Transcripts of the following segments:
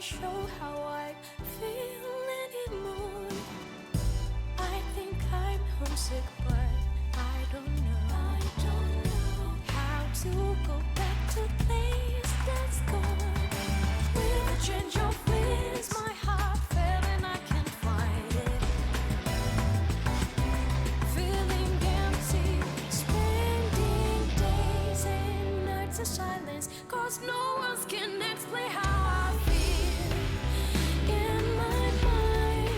show how I feel anymore. I think I'm homesick, but I don't know how to go back to the place that's gone. With a change of winds, my heart fell and I can't find it. Feeling empty, spending days and nights in silence, 'cause no one can explain how I feel in my mind.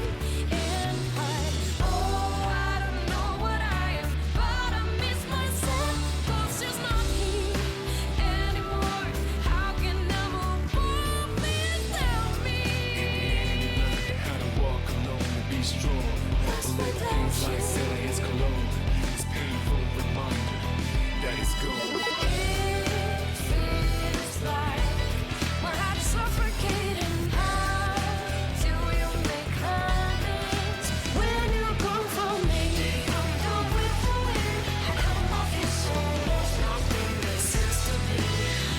And I don't know what I am, but I miss myself, 'cause she's not here anymore. How can I move on? Please tell me. How to walk alone and be strong. Things like silly as cologne. It's painful reminder that it's gone. It feels like my heart's suffocating. How do you make amends when you come for me? I'm done with the wind. I come off your soul. Nothing makes sense to me.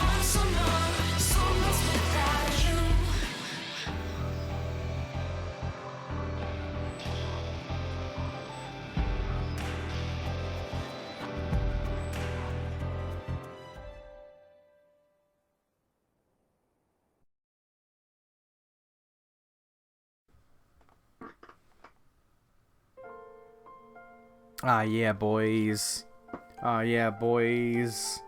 I'm so numb, so lost without you. Ah, yeah, boys. Ah, yeah, boys.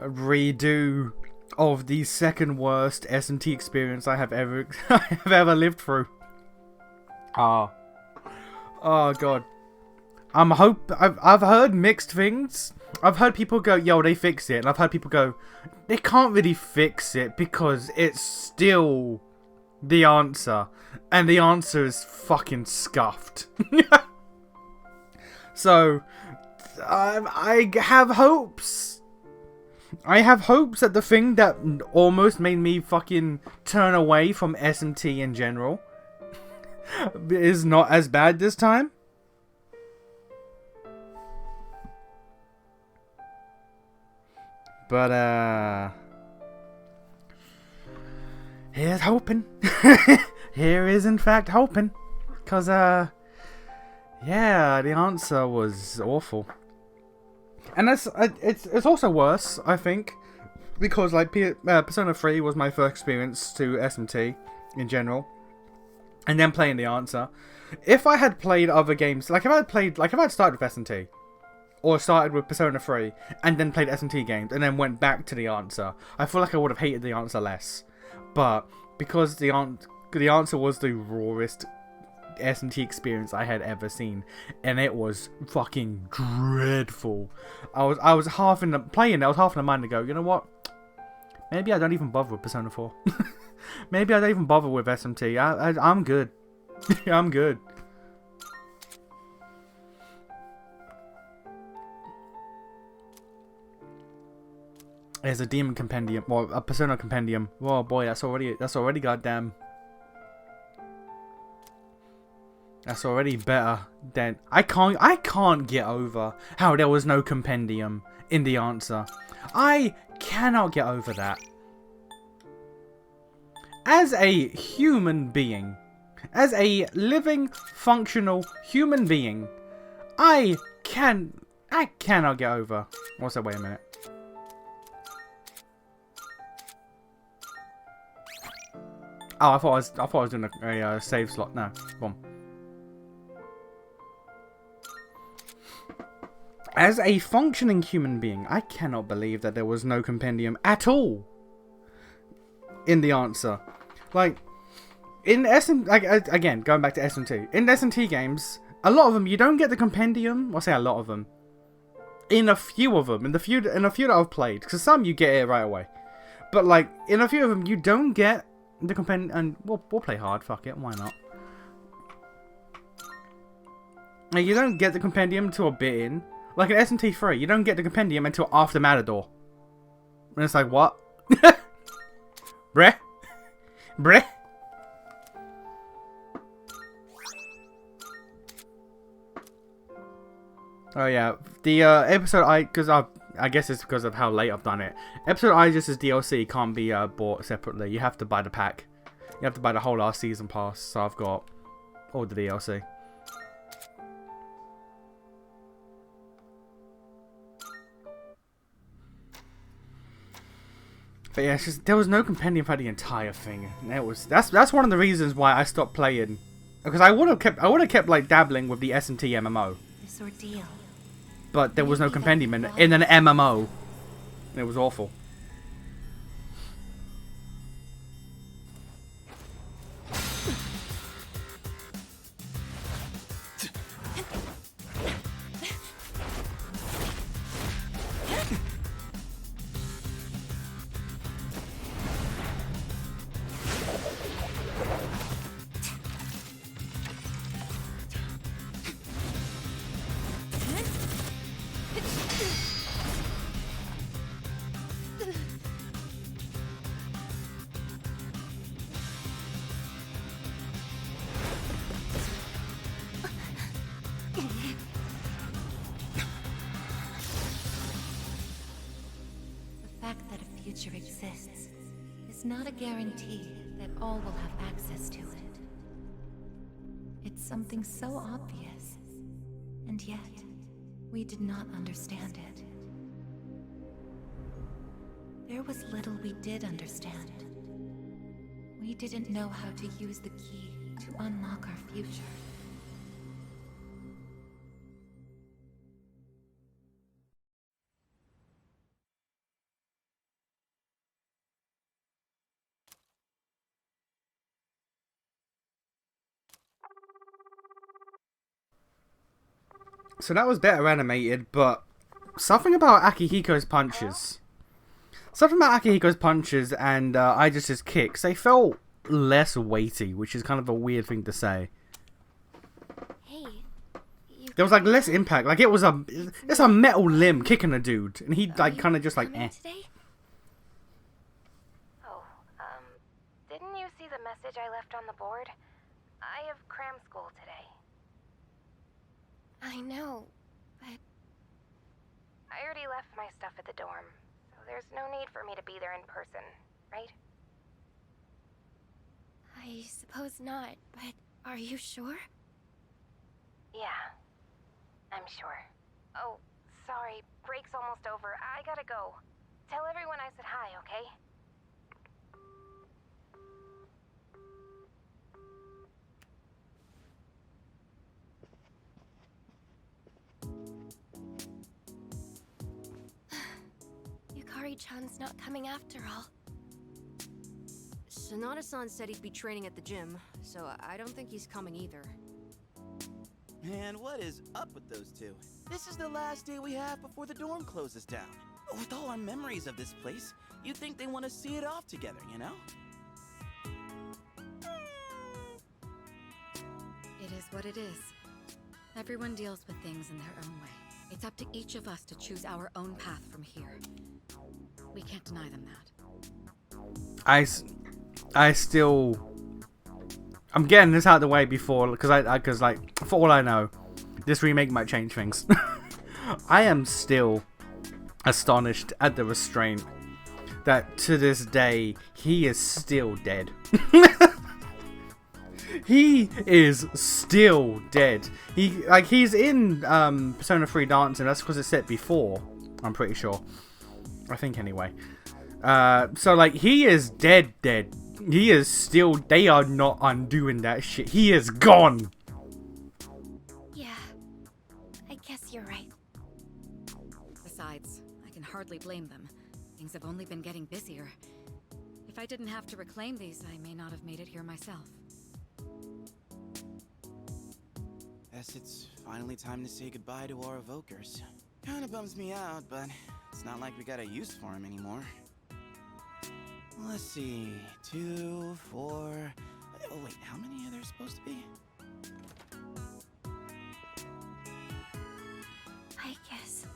A redo of the second worst SMT experience I have ever lived through. Oh god. I've heard mixed things. I've heard people go, yo, they fixed it, and I've heard people go, they can't really fix it because it's still the answer, and the answer is fucking scuffed. So, I have hopes. I have hopes that the thing that almost made me fucking turn away from SMT in general is not as bad this time. But, here's hoping. Here is, in fact, hoping. Because, yeah, the answer was awful. And it's also worse, I think, because like Persona 3 was my first experience to SMT in general, and then playing the answer. If I had played other games, like if I had started with SMT, or started with Persona 3 and then played SMT games and then went back to the answer, I feel like I would have hated the answer less. But because the answer was the rawest SMT experience I had ever seen, and it was fucking dreadful. I was half in the playing. I was half in the mind to go, you know what? Maybe I don't even bother with Persona 4. Maybe I don't even bother with SMT. I'm good. I'm good. There's a demon compendium, or a Persona compendium. Oh boy, that's already goddamn. That's already better than I can't get over how there was no compendium in the answer. I cannot get over that. As a human being, as a living, functional human being, I cannot get over. What's that? Wait a minute. Oh, I thought I was doing a save slot. No, boom. As a functioning human being, I cannot believe that there was no compendium at all in the answer. Like, in again, going back to SMT. In SMT games, a lot of them, you don't get the compendium. I'll say a lot of them. In a few of them, in a few that I've played, because some you get it right away. But, like, in a few of them, you don't get the compendium, and we'll play hard, fuck it, why not? Like, you don't get the compendium till a bit in. Like in SMT3, you don't get the compendium until after Matador. And it's like, what? Bruh? Bruh? Oh yeah, the episode I guess it's because of how late I've done it. Episode Aigis' DLC can't be bought separately. You have to buy the pack. You have to buy the whole last season pass, so I've got all the DLC. But yeah, it's just, there was no compendium for the entire thing. And that's one of the reasons why I stopped playing, because I would have kept like dabbling with the S&T MMO. This ordeal. But there was no compendium in an MMO. And it was awful. The fact that a future exists is not a guarantee that all will have access to it. It's something so obvious, and yet we did not understand it. There was little we did understand. We didn't know how to use the key to unlock our future. So that was better animated, but something about Akihiko's punches. Something about Akihiko's punches and Aigis' kicks, they felt less weighty, which is kind of a weird thing to say. Hey, There was like less impact, like it's a metal limb kicking a dude, and he like kind of just like today? Oh, didn't you see the message I left on the board? I have cram school today. I know, but I already left my stuff at the dorm, so there's no need for me to be there in person, right? I suppose not, but are you sure? Yeah, I'm sure. Oh, sorry, break's almost over. I gotta go. Tell everyone I said hi, okay? Yukari-chan's not coming after all. Sonata-san said he'd be training at the gym, so I don't think he's coming either. Man, what is up with those two? This is the last day we have before the dorm closes down. With all our memories of this place, you'd think they want to see it off together, you know? It is what it is. Everyone deals with things in their own way. It's up to each of us to choose our own path from here. We can't deny them that. I'm getting this out of the way before, because like, for all I know, this remake might change things. I am still astonished at the restraint that to this day he is still dead. He is still dead. He's in Persona 3 dancing. That's because it's set before, I'm pretty sure. I think anyway. So like he is dead. He is still. They are not undoing that shit. He is gone. Yeah, I guess you're right. Besides, I can hardly blame them. Things have only been getting busier. If I didn't have to reclaim these, I may not have made it here myself. Guess it's finally time to say goodbye to our evokers. Kinda bums me out, but it's not like we got a use for them anymore. Let's see, 2, 4... Oh wait, how many are there supposed to be? I guess.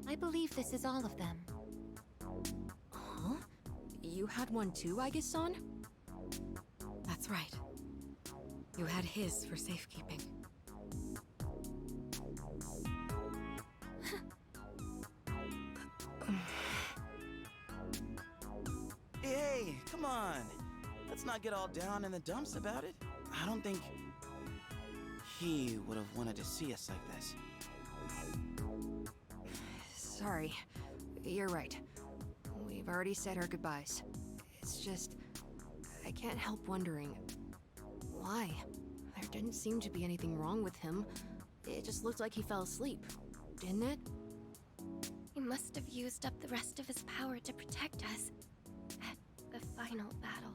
I believe this is all of them. Huh? You had one too, Aigis-san? That's right. You had his for safekeeping. come on. Let's not get all down in the dumps about it. I don't think he would have wanted to see us like this. Sorry. You're right. We've already said our goodbyes. It's just... I can't help wondering... why? There didn't seem to be anything wrong with him. It just looked like he fell asleep. Didn't it? He must have used up the rest of his power to protect us at the final battle.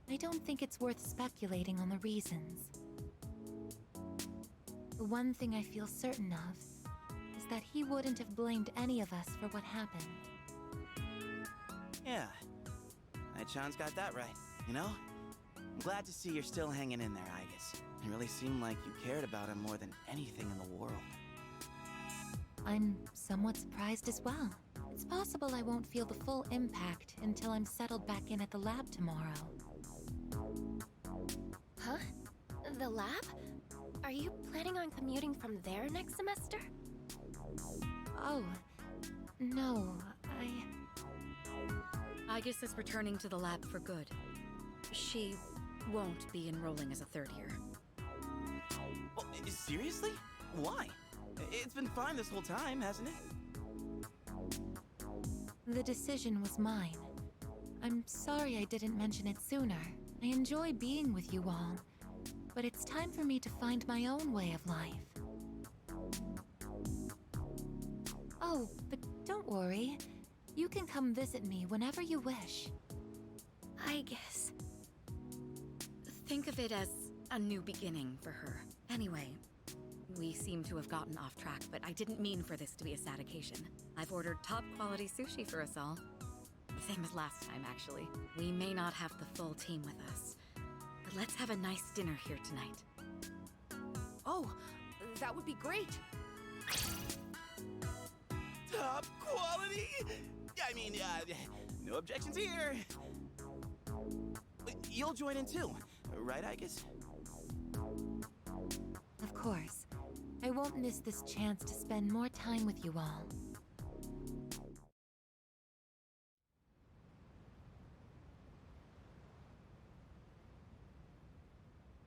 I don't think it's worth speculating on the reasons. The one thing I feel certain of is that he wouldn't have blamed any of us for what happened. Yeah. Night-chan's got that right, you know? I'm glad to see you're still hanging in there, Aigis. It really seemed like you cared about him more than anything in the world. I'm somewhat surprised as well. It's possible I won't feel the full impact until I'm settled back in at the lab tomorrow. Huh? The lab? Are you planning on commuting from there next semester? Oh, no, Aigis is returning to the lab for good. She won't be enrolling as a third year. Oh, seriously? Why? It's been fine this whole time, hasn't it? The decision was mine. I'm sorry I didn't mention it sooner. I enjoy being with you all, but it's time for me to find my own way of life. Oh, but don't worry. You can come visit me whenever you wish. Aigis. Think of it as a new beginning for her. Anyway, we seem to have gotten off track, but I didn't mean for this to be a sad occasion. I've ordered top-quality sushi for us all. Same as last time, actually. We may not have the full team with us, but let's have a nice dinner here tonight. Oh, that would be great. Top quality? I mean, no objections here. You'll join in too, right, Aigis? Of course. I won't miss this chance to spend more time with you all.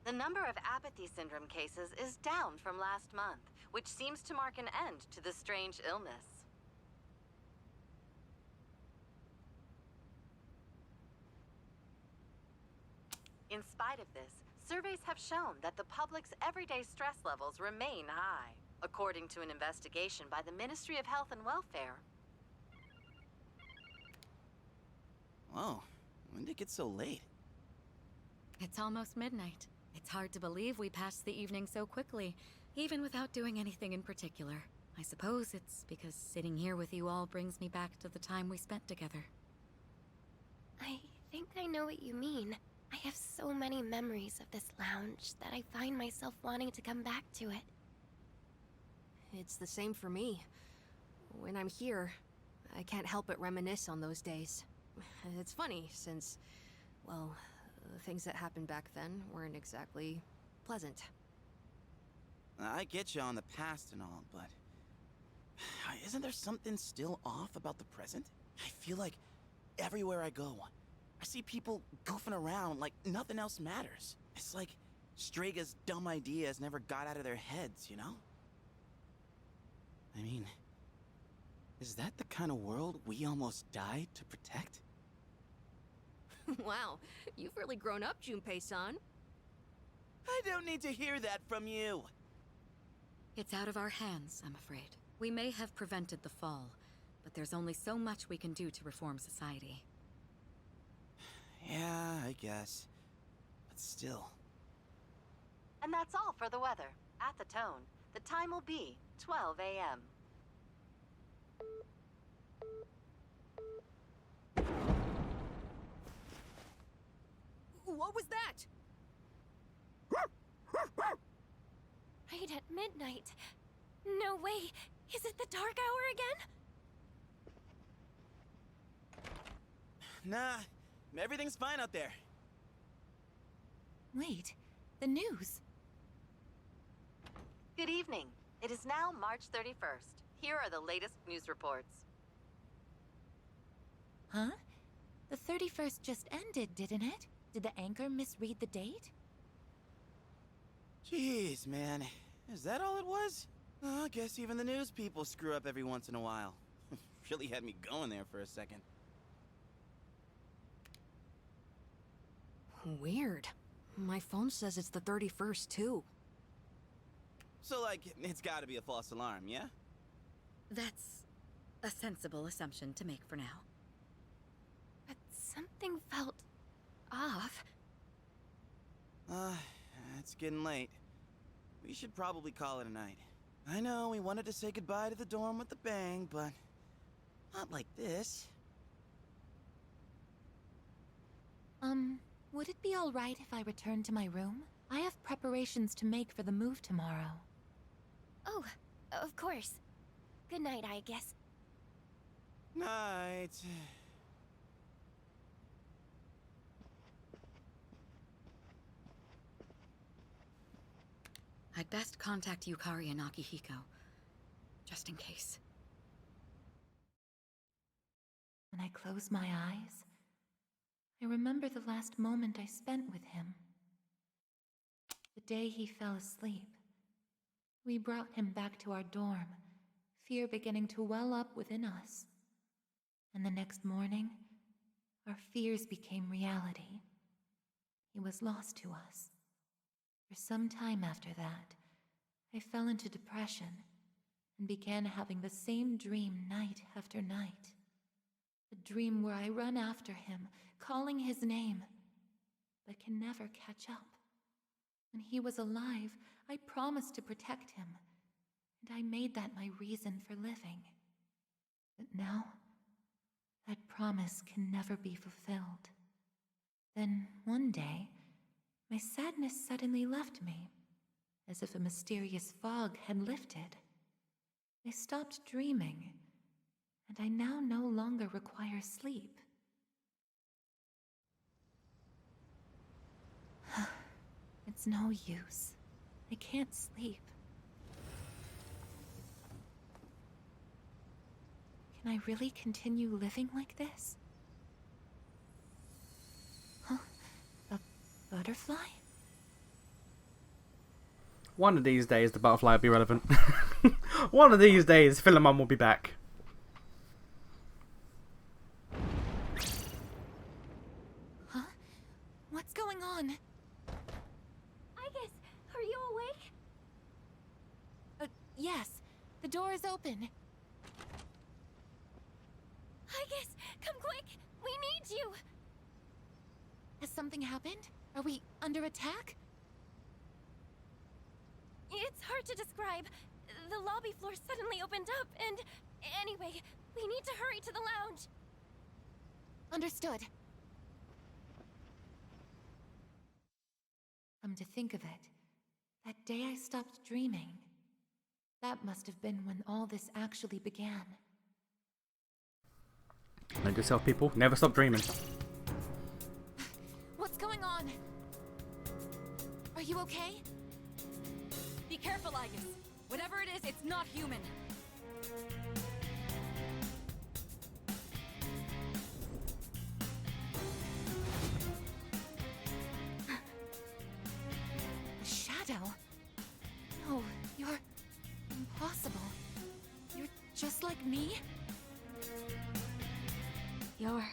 The number of apathy syndrome cases is down from last month, which seems to mark an end to the strange illness. In spite of this, surveys have shown that the public's everyday stress levels remain high, according to an investigation by the Ministry of Health and Welfare. Whoa, when did it get so late? It's almost midnight. It's hard to believe we passed the evening so quickly, even without doing anything in particular. I suppose it's because sitting here with you all brings me back to the time we spent together. I think I know what you mean. I have so many memories of this lounge that I find myself wanting to come back to it. It's the same for me. When I'm here, I can't help but reminisce on those days. It's funny, since, well, the things that happened back then weren't exactly pleasant. I get you on the past and all, but... isn't there something still off about the present? I feel like everywhere I go, I see people goofing around like nothing else matters. It's like Strega's dumb ideas never got out of their heads, you know? I mean, is that the kind of world we almost died to protect? Wow, you've really grown up, Junpei-san. I don't need to hear that from you. It's out of our hands, I'm afraid. We may have prevented the fall, but there's only so much we can do to reform society. Yeah, I guess. But still. And that's all for the weather. At the tone, the time will be 12 a.m. What was that? Right at midnight. No way. Is it the dark hour again? Nah, everything's fine out there. Wait, the news. Good evening. It is now March 31st. Here are the latest news reports. Huh? The 31st just ended, didn't it? Did the anchor misread the date? Jeez, man. Is that all it was? Oh, I guess even the news people screw up every once in a while. Really had me going there for a second. Weird. My phone says it's the 31st, too. So, like, it's gotta be a false alarm, yeah? That's a sensible assumption to make for now. But something felt off. It's getting late. We should probably call it a night. I know we wanted to say goodbye to the dorm with a bang, but not like this. Would it be alright if I return to my room? I have preparations to make for the move tomorrow. Oh, of course. Good night, I guess. Night. I'd best contact Yukari and Akihiko, just in case. When I close my eyes, I remember the last moment I spent with him. The day he fell asleep. We brought him back to our dorm, fear beginning to well up within us. And the next morning, our fears became reality. He was lost to us. For some time after that, I fell into depression and began having the same dream night after night. A dream where I run after him, calling his name, but can never catch up. When he was alive, I promised to protect him, and I made that my reason for living. But now, that promise can never be fulfilled. Then, one day, my sadness suddenly left me, as if a mysterious fog had lifted. I stopped dreaming, and I now no longer require sleep. It's no use. I can't sleep. Can I really continue living like this? Huh? A butterfly? One of these days, the butterfly will be relevant. One of these days, Philemon will be back. Huh? What's going on? Aigis, are you awake? Yes. The door is open. Aigis, come quick! We need you! Has something happened? Are we under attack? It's hard to describe. The lobby floor suddenly opened up, and... Anyway, we need to hurry to the lounge. Understood. Come to think of it, that day I stopped dreaming. That must have been when all this actually began. Note yourself, people. Never stop dreaming. What's going on? Are you okay? Be careful, Aigis. Whatever it is, it's not human. A shadow? No, you're impossible. You're just like me? You're...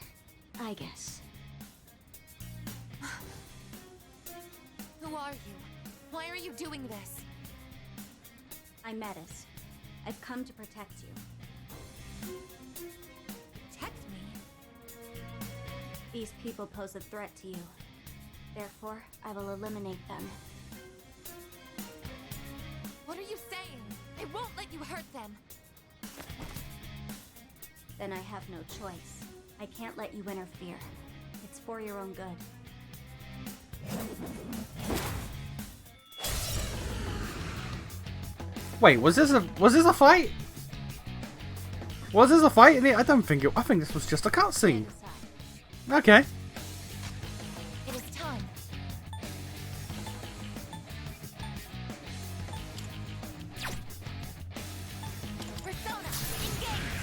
Aigis. Who are you? Why are you doing this? I'm Metis. I've come to protect you. Protect me? These people pose a threat to you. Therefore, I will eliminate them. What are you saying? I won't let you hurt them. Then I have no choice. I can't let you interfere. It's for your own good. Wait, was this a fight? Was this a fight? I don't think it. I think this was just a cutscene. Okay. It is time. Persona, engage!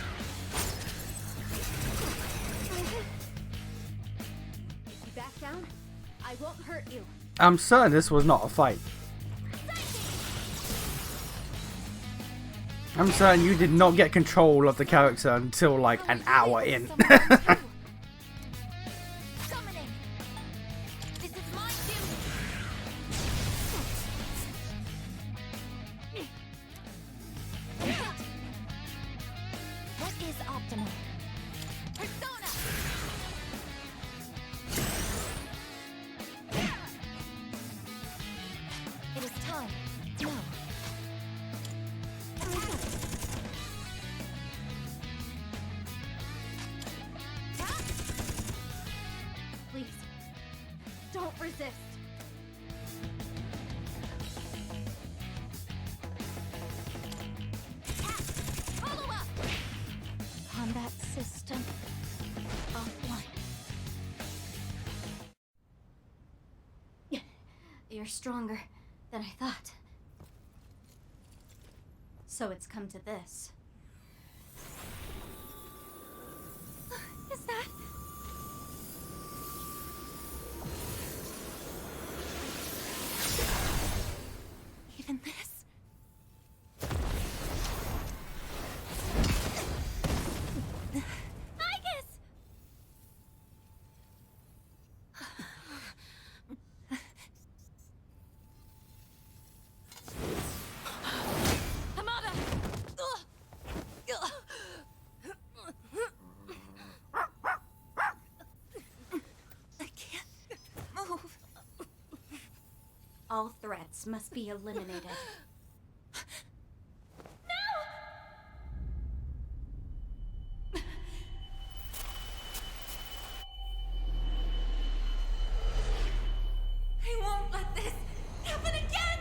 won't hurt you. I'm certain this was not a fight. I'm certain you did not get control of the character until like an hour in. Summoning. This is my duty. What is optimal? Persona. It is time. No. Please, don't resist. Follow up. Combat system offline. You're stronger than I thought. So it's come to this. Is that? Even this? Aigis! Hamada! I can't move. All threats must be eliminated. I won't let this happen again!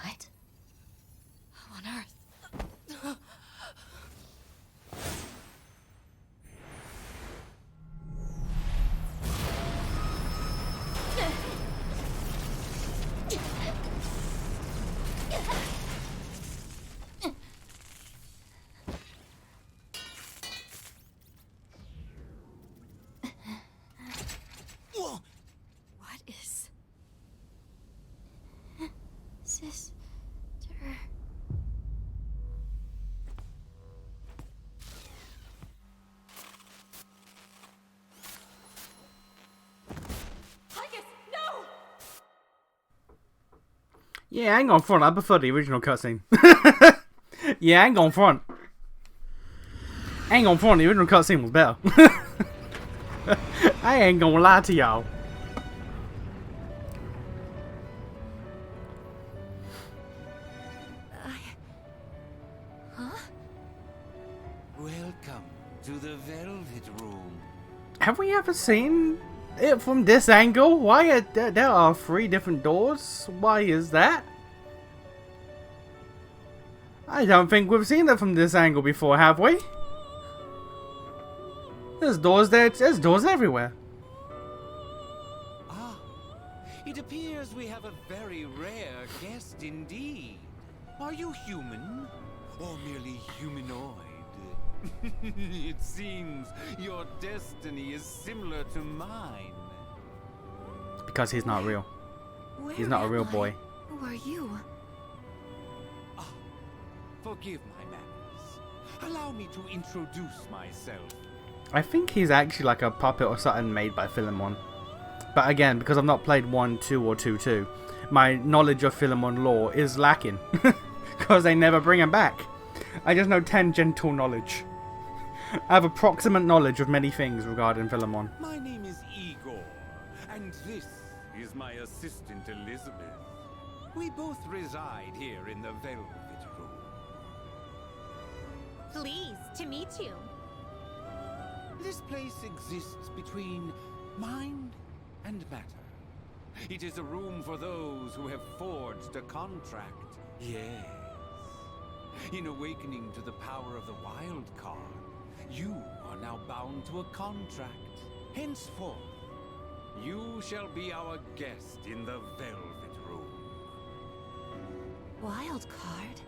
What? How on earth? What is... Sister... Aigis, no! Yeah, I ain't gonna front. I prefer the original cutscene. Yeah, I ain't gonna front. I ain't gonna front. The original cutscene was better. I ain't gonna lie to y'all. Huh? Welcome to the Velvet Room. Have we ever seen it from this angle? Why are there are 3 different doors? Why is that? I don't think we've seen it from this angle before, have we? There's doors there. There's doors everywhere. Ah, it appears we have a very rare guest indeed. Are you human? Or merely humanoid? It seems your destiny is similar to mine. Because he's not real. He's not a real boy. Who are you? Ah, forgive my manners. Allow me to introduce myself. I think he's actually like a puppet or something made by Philemon. But again, because I've not played 1, 2 or 2, my knowledge of Philemon lore is lacking. Because they never bring him back. I just know tangential knowledge. I have approximate knowledge of many things regarding Philemon. My name is Igor, and this is my assistant Elizabeth. We both reside here in the Velvet Room. Pleased to meet you. This place exists between mind and matter. It is a room for those who have forged a contract. Yes. In awakening to the power of the wild card, you are now bound to a contract. Henceforth, you shall be our guest in the Velvet Room. Wild card?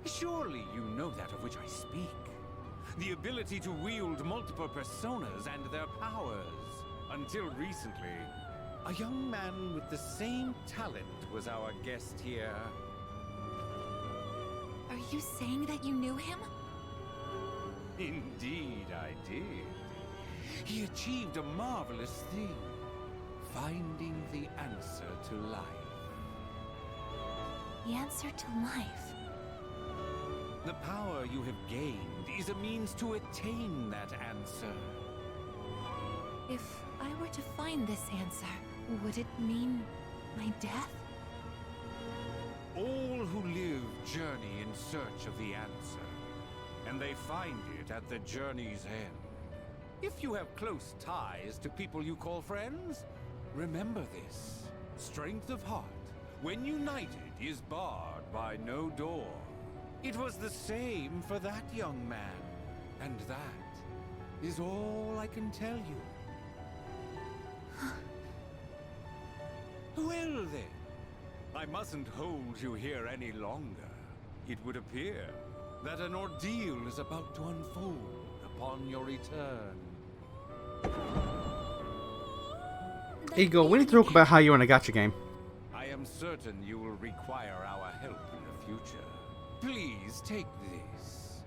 Surely you know that of which I speak. The ability to wield multiple personas and their powers. Until recently, a young man with the same talent was our guest here. Are you saying that you knew him? Indeed, I did. He achieved a marvelous thing, finding the answer to life. The answer to life? The power you have gained is a means to attain that answer. If I were to find this answer, would it mean my death? All who live journey in search of the answer, and they find it at the journey's end. If you have close ties to people you call friends, remember this. Strength of heart, when united, is barred by no door. It was the same for that young man, and that is all I can tell you. Well then, I mustn't hold you here any longer. It would appear that an ordeal is about to unfold upon your return. Igor, we need to talk about how you're in a gacha game. I am certain you will require our help in the future. Please take this.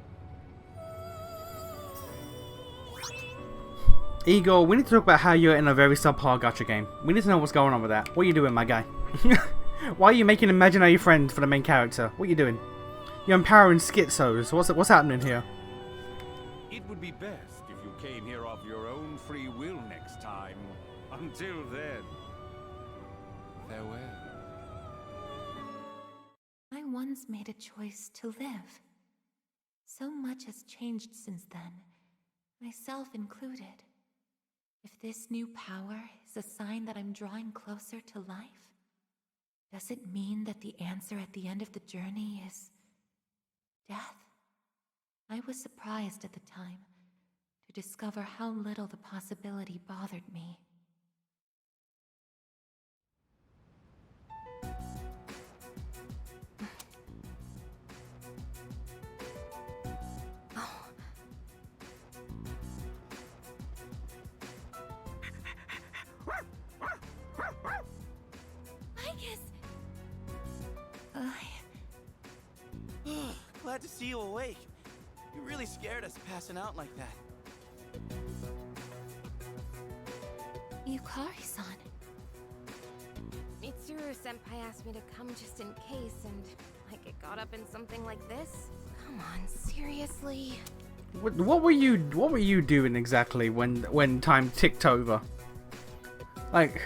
Igor, we need to talk about how you're in a very subpar gacha game. We need to know what's going on with that. What are you doing, my guy? Why are you making imaginary friends for the main character? What are you doing? You're empowering schizos. What's happening here? It would be best if you came here of your own free will next time. Until then, farewell. I once made a choice to live. So much has changed since then, myself included. If this new power is a sign that I'm drawing closer to life, does it mean that the answer at the end of the journey is death? I was surprised at the time to discover how little the possibility bothered me. Aigis! Glad to see you awake. You really scared us passing out like that. Yukari-san. Mitsuru-senpai asked me to come just in case, and I get caught up in something like this? Come on, seriously? What were you doing exactly when time ticked over? Like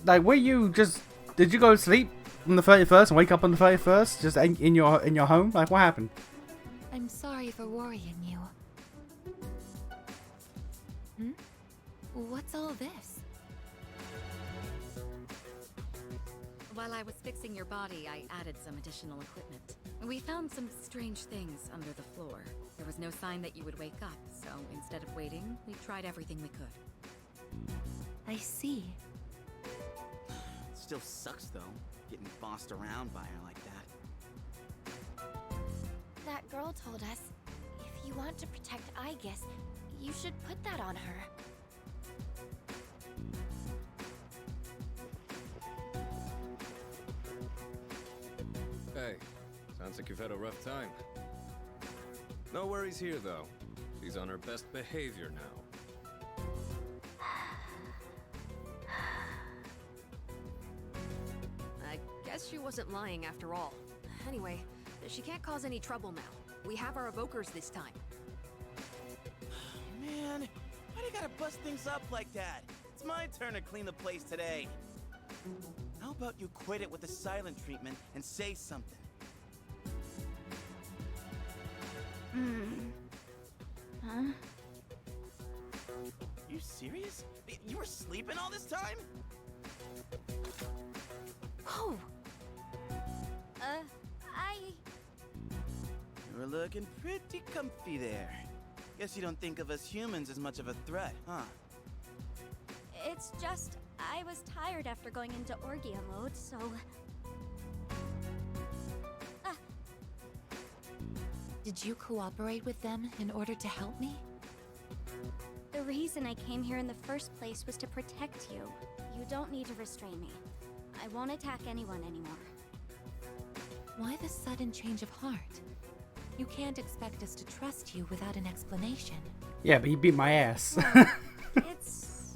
like were you just, did you go to sleep on the 31st and wake up on the 31st just in your home? Like, what happened? I'm sorry for worrying you. What's all this? While I was fixing your body, I added some additional equipment. We found some strange things under the floor. There was no sign that you would wake up, so instead of waiting, we tried everything we could. I see. Still sucks though, getting bossed around by her like that. That girl told us, if you want to protect Aigis, you should put that on her. Hey, sounds like you've had a rough time. No worries here, though. She's on her best behavior now. I guess she wasn't lying after all. Anyway, she can't cause any trouble now. We have our evokers this time. Man, why do you gotta bust things up like that? It's my turn to clean the place today. How about you quit it with the silent treatment and say something? Huh? You serious? You were sleeping all this time? Oh! You're looking pretty comfy there. Guess you don't think of us humans as much of a threat, huh? It's just, I was tired after going into Orgia mode, so... Did you cooperate with them in order to help me? The reason I came here in the first place was to protect you. You don't need to restrain me. I won't attack anyone anymore. Why the sudden change of heart? You can't expect us to trust you without an explanation. Yeah, but you beat my ass. It's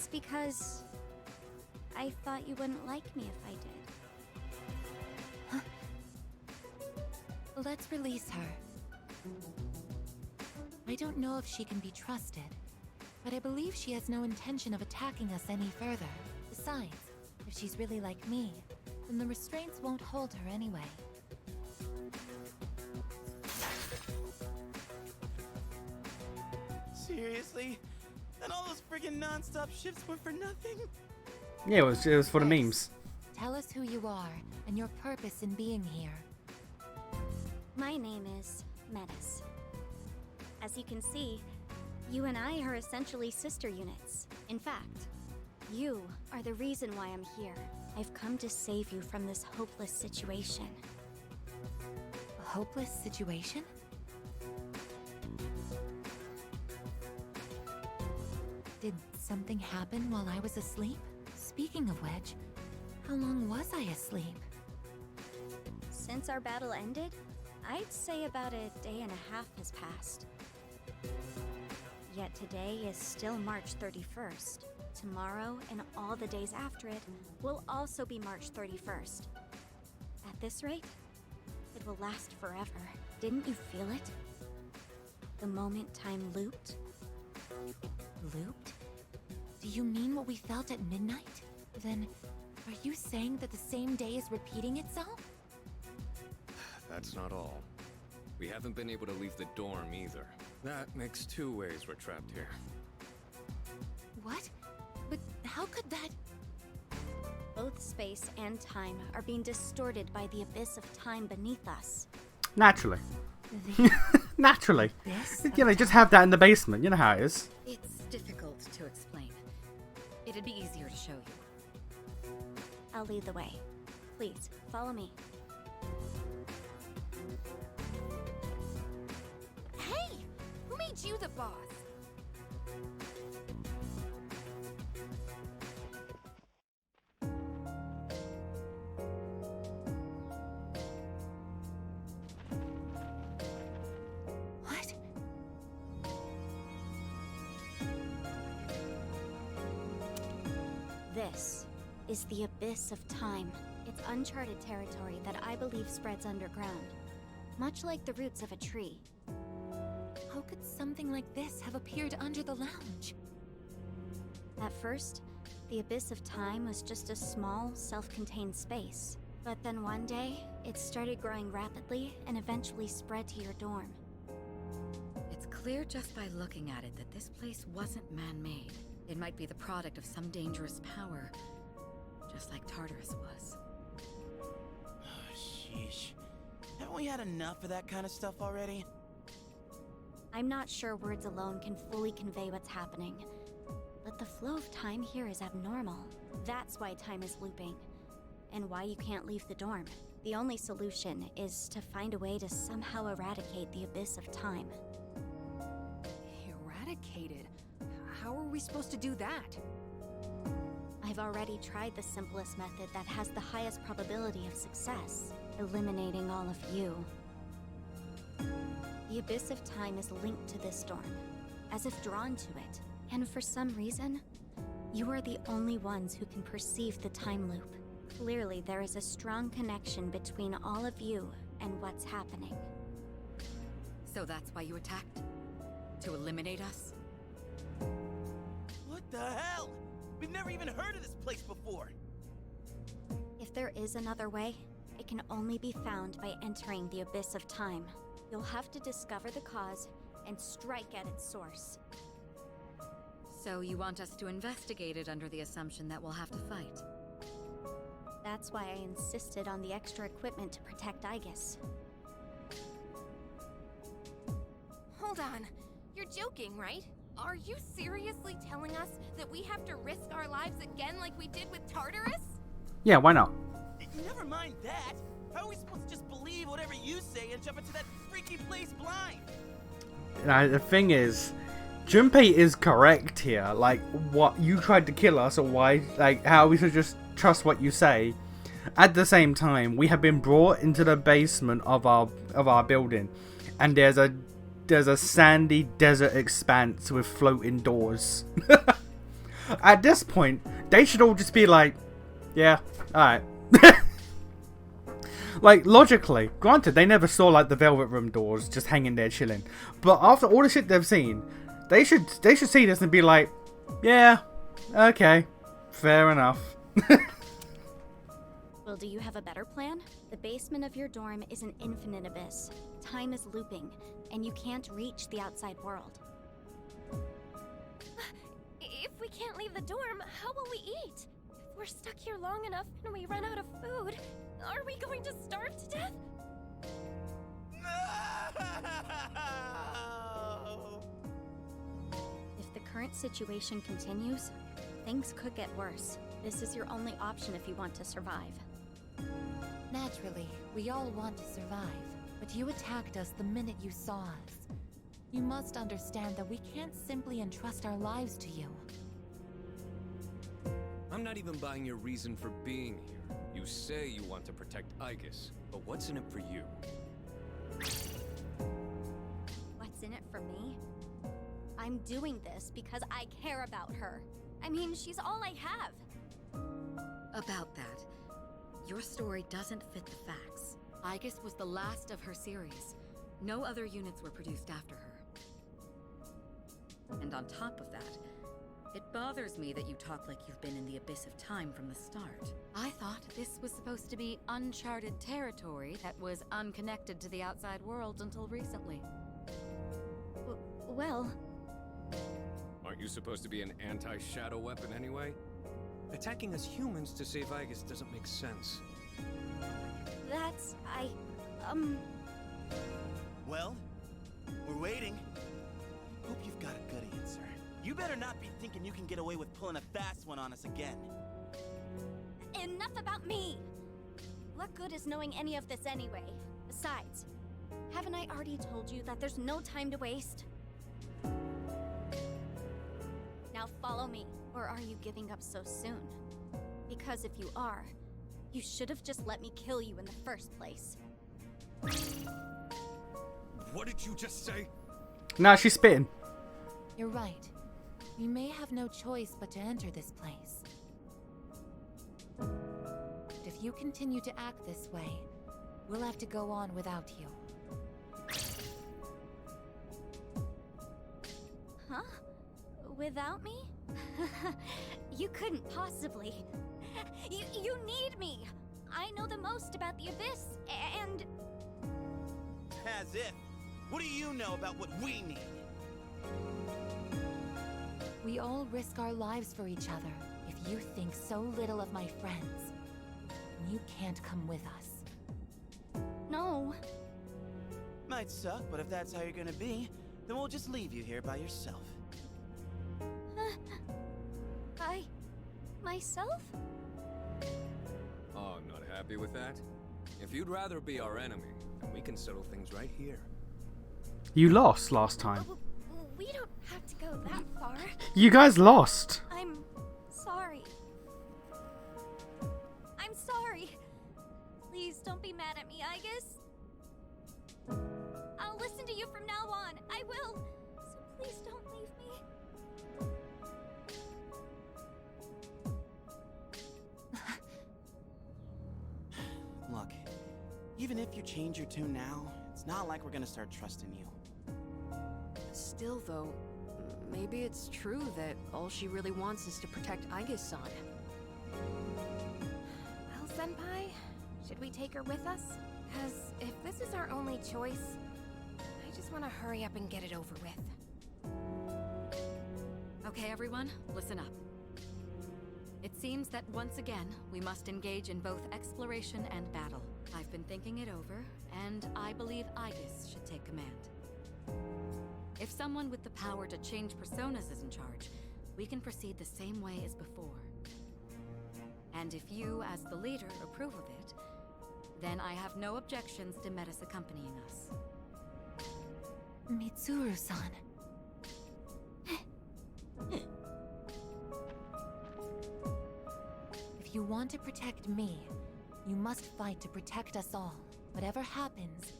because... I thought you wouldn't like me if I did. Let's release her. I don't know if she can be trusted, but I believe she has no intention of attacking us any further. Besides, if she's really like me, then the restraints won't hold her anyway. Seriously? And all those friggin' non-stop shifts were for nothing? Yeah, it was for the memes. Tell us who you are and your purpose in being here. My name is Metis. As you can see, you and I are essentially sister units. In fact, you are the reason why I'm here. I've come to save you from this hopeless situation. A hopeless situation? Did something happen while I was asleep? Speaking of which, how long was I asleep? Since our battle ended, I'd say about a day and a half has passed. Yet today is still March 31st. Tomorrow and all the days after it will also be March 31st. At this rate, it will last forever. Didn't you feel it? The moment time looped? Looped? Do you mean what we felt at midnight? Then, are you saying that the same day is repeating itself? That's not all. We haven't been able to leave the dorm either. That makes two ways we're trapped here. What? But how could that... Both space and time are being distorted by the abyss of time beneath us. Naturally. The Naturally. abyss You know, of just have that in the basement. You know how it is. It's difficult to explain. It'd be easier to show you. I'll lead the way. Please, follow me. Hey! Who made you the boss? What? This is the abyss of time. It's uncharted territory that I believe spreads underground, much like the roots of a tree. How could something like this have appeared under the lounge? At first, the abyss of time was just a small, self-contained space. But then one day, it started growing rapidly and eventually spread to your dorm. It's clear just by looking at it that this place wasn't man-made. It might be the product of some dangerous power, just like Tartarus was. Oh, sheesh. Haven't we had enough of that kind of stuff already? I'm not sure words alone can fully convey what's happening, but the flow of time here is abnormal. That's why time is looping, and why you can't leave the dorm. The only solution is to find a way to somehow eradicate the abyss of time. Eradicated? How are we supposed to do that? I've already tried the simplest method that has the highest probability of success, eliminating all of you. The abyss of time is linked to this storm, as if drawn to it. And for some reason, you are the only ones who can perceive the time loop. Clearly, there is a strong connection between all of you and what's happening. So that's why you attacked? To eliminate us? What the hell? We've never even heard of this place before. If there is another way, it can only be found by entering the abyss of time. You'll have to discover the cause and strike at its source. So you want us to investigate it under the assumption that we'll have to fight? That's why I insisted on the extra equipment to protect Aigis. Hold on. You're joking, right? Are you seriously telling us that we have to risk our lives again like we did with Tartarus? Yeah, why not? Never mind that. How are we supposed to just believe whatever you say and jump into that freaky place blind? Now, the thing is, Junpei is correct here. Like, what you tried to kill us, or why? Like, how we should just trust what you say. At the same time, we have been brought into the basement of our building, and there's a sandy desert expanse with floating doors. At this point, they should all just be like, yeah, alright. Like, logically, granted, they never saw, like, the Velvet Room doors just hanging there chilling. But after all the shit they've seen, they should see this and be like, yeah, okay, fair enough. Well, do you have a better plan? The basement of your dorm is an infinite abyss. Time is looping, and you can't reach the outside world. If we can't leave the dorm, how will we eat? If we're stuck here long enough and we run out of food, are we going to starve to death? No! If the current situation continues, things could get worse. This is your only option if you want to survive. Naturally, we all want to survive, but you attacked us the minute you saw us. You must understand that we can't simply entrust our lives to you. I'm not even buying your reason for being here. You say you want to protect Aigis, but what's in it for you? What's in it for me? I'm doing this because I care about her. I mean, she's all I have. About that, your story doesn't fit the facts. Aigis was the last of her series. No other units were produced after her. And on top of that, it bothers me that you talk like you've been in the abyss of time from the start. I thought this was supposed to be uncharted territory that was unconnected to the outside world until recently. Well... Aren't you supposed to be an anti-shadow weapon anyway? Attacking us humans to save Aigis doesn't make sense. That's... Well, we're waiting. Hope you've got a good answer. You better not be thinking you can get away with pulling a fast one on us again. Enough about me! What good is knowing any of this anyway? Besides, haven't I already told you that there's no time to waste? Now follow me, or are you giving up so soon? Because if you are, you should have just let me kill you in the first place. What did you just say? Nah, she's spitting. You're right. We may have no choice but to enter this place. But if you continue to act this way, we'll have to go on without you. Huh? Without me? You couldn't possibly. You need me! I know the most about the Abyss, and... As if. What do you know about what we need? We all risk our lives for each other. If you think so little of my friends, then you can't come with us. No. Might suck, but if that's how you're gonna be, then we'll just leave you here by yourself. Myself? Oh, not happy with that? If you'd rather be our enemy, then we can settle things right here. You lost last time. We don't have to go that far. You guys lost. I'm sorry. I'm sorry. Please don't be mad at me, Aigis. I'll listen to you from now on. I will. So please don't leave me. Look, even if you change your tune now, it's not like we're gonna start trusting you. Still, though, maybe it's true that all she really wants is to protect Aigis-san. Well, Senpai, should we take her with us? Because if this is our only choice, I just want to hurry up and get it over with. Okay, everyone, listen up. It seems that once again, we must engage in both exploration and battle. I've been thinking it over, and I believe Aigis should take command. If someone with the power to change personas is in charge, we can proceed the same way as before. And if you, as the leader, approve of it, then I have no objections to Metis accompanying us. Mitsuru-san. If you want to protect me, you must fight to protect us all. Whatever happens,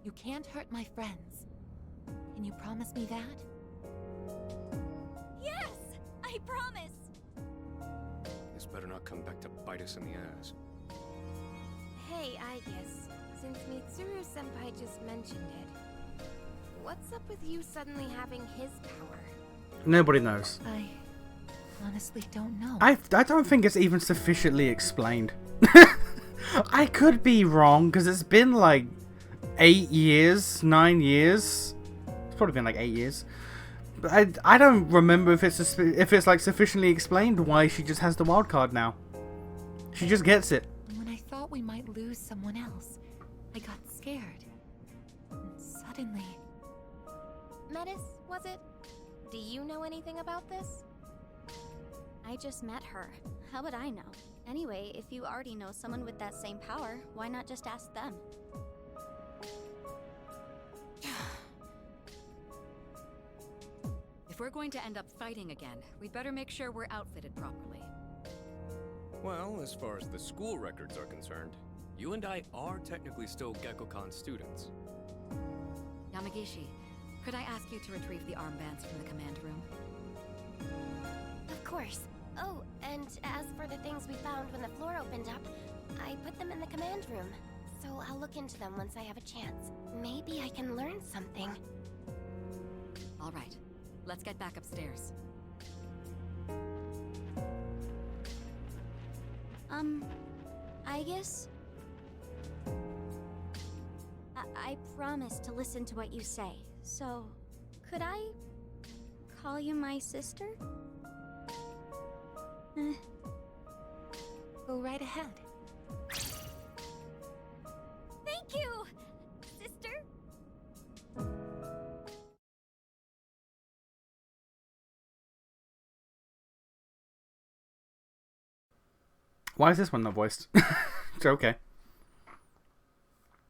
you can't hurt my friends. Can you promise me that? Yes! I promise! This better not come back to bite us in the ass. Hey, Aigis. Since Mitsuru-senpai just mentioned it, what's up with you suddenly having his power? Nobody knows. I honestly don't know. I don't think it's even sufficiently explained. I could be wrong, because it's been like 8 years, 9 years. It's probably been like 8 years. But I don't remember if it's like sufficiently explained why she just has the wild card now. She just gets it. When I thought we might lose someone else, I got scared. And suddenly... Metis, was it? Do you know anything about this? I just met her. How would I know? Anyway, if you already know someone with that same power, why not just ask them? If we're going to end up fighting again, we'd better make sure we're outfitted properly. Well, as far as the school records are concerned, you and I are technically still Gekkoukan students. Yamagishi, could I ask you to retrieve the armbands from the command room? Of course. Oh, and as for the things we found when the floor opened up, I put them in the command room. So I'll look into them once I have a chance. Maybe I can learn something. All right, let's get back upstairs. Aigis? I promise to listen to what you say, so could I call you my sister? Go right ahead. Thank you, sister! Why is this one not voiced? It's okay.